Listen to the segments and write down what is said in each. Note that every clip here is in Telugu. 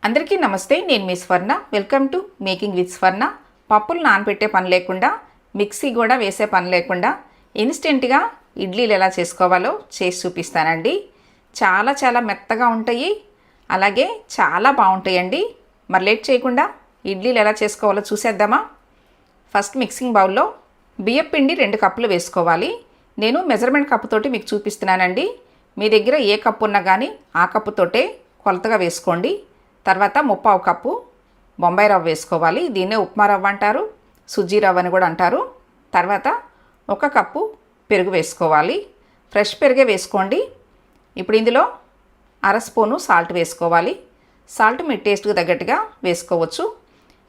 అందరికీ నమస్తే. నేను మీ స్వర్ణ. వెల్కమ్ టు మేకింగ్ విత్ స్వర్ణ. పప్పులు నానబెట్టే పని లేకుండా, మిక్సీ కూడా వేసే పని లేకుండా ఇన్స్టెంట్గా ఇడ్లీలు ఎలా చేసుకోవాలో చేసి చూపిస్తానండి. చాలా మెత్తగా ఉంటాయి, అలాగే చాలా బాగుంటాయండి. మరి లేట్ చేయకుండా ఇడ్లీలు ఎలా చేసుకోవాలో చూసేద్దామా? ఫస్ట్ మిక్సింగ్ బౌల్లో బియ్యం పిండి 2 కప్పులు వేసుకోవాలి. నేను మెజర్మెంట్ కప్పుతోటి మీకు చూపిస్తున్నానండి. మీ దగ్గర ఏ కప్పు ఉన్నా కానీ ఆ కప్పుతోటే కొలతగా వేసుకోండి. తర్వాత 1/4 కప్పు బొంబాయి రవ్వ వేసుకోవాలి. దీన్నే ఉప్మా రవ్వ అంటారు, సుజ్జీ రవ్వ అని కూడా అంటారు. తర్వాత 1 కప్పు పెరుగు వేసుకోవాలి. ఫ్రెష్ పెరుగే వేసుకోండి. ఇప్పుడు ఇందులో 1/2 స్పూను సాల్ట్ వేసుకోవాలి. సాల్ట్ మీ టేస్ట్కి తగ్గట్టుగా వేసుకోవచ్చు.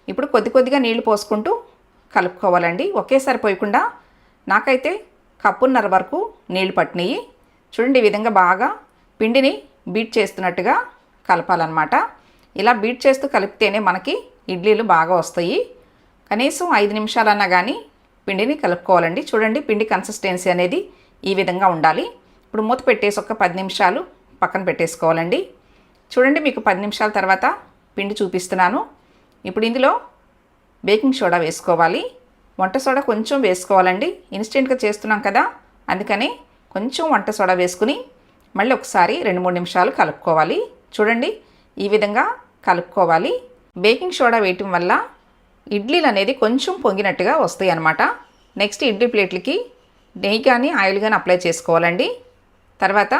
ఇప్పుడు కొద్దిగా నీళ్లు పోసుకుంటూ కలుపుకోవాలండి. ఒకేసారి పోయకుండా, నాకైతే 1.5 కప్పు వరకు నీళ్లు పట్టినాయి. చూడండి, ఈ విధంగా బాగా పిండిని బీట్ చేస్తున్నట్టుగా కలపాలన్నమాట. ఇలా బీట్ చేస్తూ కలిపితేనే మనకి ఇడ్లీలు బాగా వస్తాయి. కనీసం 5 నిమిషాలన్నా కానీ పిండిని కలుపుకోవాలండి. చూడండి, పిండి కన్సిస్టెన్సీ అనేది ఈ విధంగా ఉండాలి. ఇప్పుడు మూత పెట్టేసి ఒక 10 నిమిషాలు పక్కన పెట్టేసుకోవాలండి. చూడండి, మీకు 10 నిమిషాల తర్వాత పిండి చూపిస్తున్నాను. ఇప్పుడు ఇందులో బేకింగ్ సోడా వేసుకోవాలి. వంట సోడా కొంచెం వేసుకోవాలండి. ఇన్స్టెంట్గా చేస్తున్నాం కదా, అందుకని కొంచెం వంట సోడా వేసుకుని మళ్ళీ ఒకసారి 2-3 నిమిషాలు కలుపుకోవాలి. చూడండి, ఈ విధంగా కలుపుకోవాలి. బేకింగ్ సోడా వేయటం వల్ల ఇడ్లీలు అనేది కొంచెం పొంగినట్టుగా వస్తాయి అన్నమాట. నెక్స్ట్ ఇడ్లీ ప్లేట్లకి నెయ్యి కానీ ఆయిల్ కానీ అప్లై చేసుకోవాలండి. తర్వాత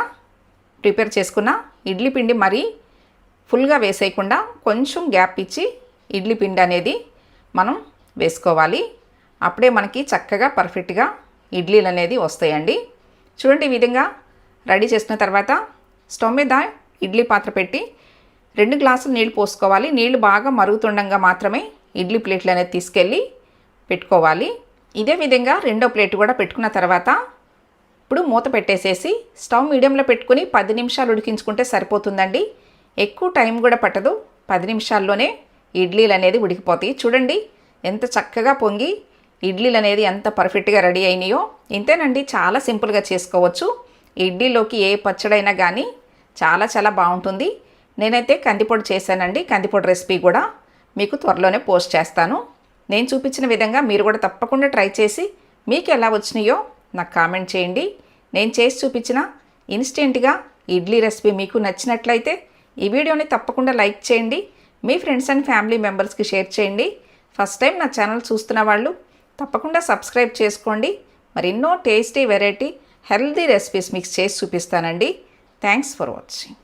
ప్రిపేర్ చేసుకున్న ఇడ్లీ పిండి మరీ ఫుల్గా వేసేయకుండా కొంచెం గ్యాప్ ఇచ్చి ఇడ్లీ పిండి అనేది మనం వేసుకోవాలి. అప్పుడే మనకి చక్కగా పర్ఫెక్ట్గా ఇడ్లీలు అనేది వస్తాయండి. చూడండి, ఈ విధంగా రెడీ చేసుకున్న తర్వాత స్టవ్ మీద ఇడ్లీ పాత్ర పెట్టి 2 గ్లాసులు నీళ్ళు పోసుకోవాలి. నీళ్లు బాగా మరుగుతుండగా మాత్రమే ఇడ్లీ ప్లేట్లు అనేది తీసుకెళ్ళి పెట్టుకోవాలి. ఇదే విధంగా రెండో ప్లేట్ కూడా పెట్టుకున్న తర్వాత ఇప్పుడు మూత పెట్టేసేసి స్టవ్ మీడియంలో పెట్టుకుని 10 నిమిషాలు ఉడికించుకుంటే సరిపోతుందండి. ఎక్కువ టైం కూడా పట్టదు. 10 నిమిషాల్లోనే ఇడ్లీలు అనేది ఉడికిపోతాయి. చూడండి, ఎంత చక్కగా పొంగి ఇడ్లీలు అనేది ఎంత పర్ఫెక్ట్గా రెడీ అయినాయో. ఇంతేనండి, చాలా సింపుల్గా చేసుకోవచ్చు. ఇడ్లీలోకి ఏ పచ్చడైనా కానీ చాలా బాగుంటుంది. నేనైతే కందిపొడి చేశానండి. కందిపొడి రెసిపీ కూడా మీకు త్వరలోనే పోస్ట్ చేస్తాను. నేను చూపించిన విధంగా మీరు కూడా తప్పకుండా ట్రై చేసి మీకు ఎలా వచ్చినాయో నాకు కామెంట్ చేయండి. నేను చేసి చూపించిన ఇన్స్టెంట్గా ఇడ్లీ రెసిపీ మీకు నచ్చినట్లయితే ఈ వీడియోని తప్పకుండా లైక్ చేయండి. మీ ఫ్రెండ్స్ అండ్ ఫ్యామిలీ మెంబర్స్కి షేర్ చేయండి. ఫస్ట్ టైం నా ఛానల్ చూస్తున్న వాళ్ళు తప్పకుండా సబ్స్క్రైబ్ చేసుకోండి. మరి ఎన్నో టేస్టీ వెరైటీ హెల్దీ రెసిపీస్ మీకు చేసి చూపిస్తానండి. Thanks for watching.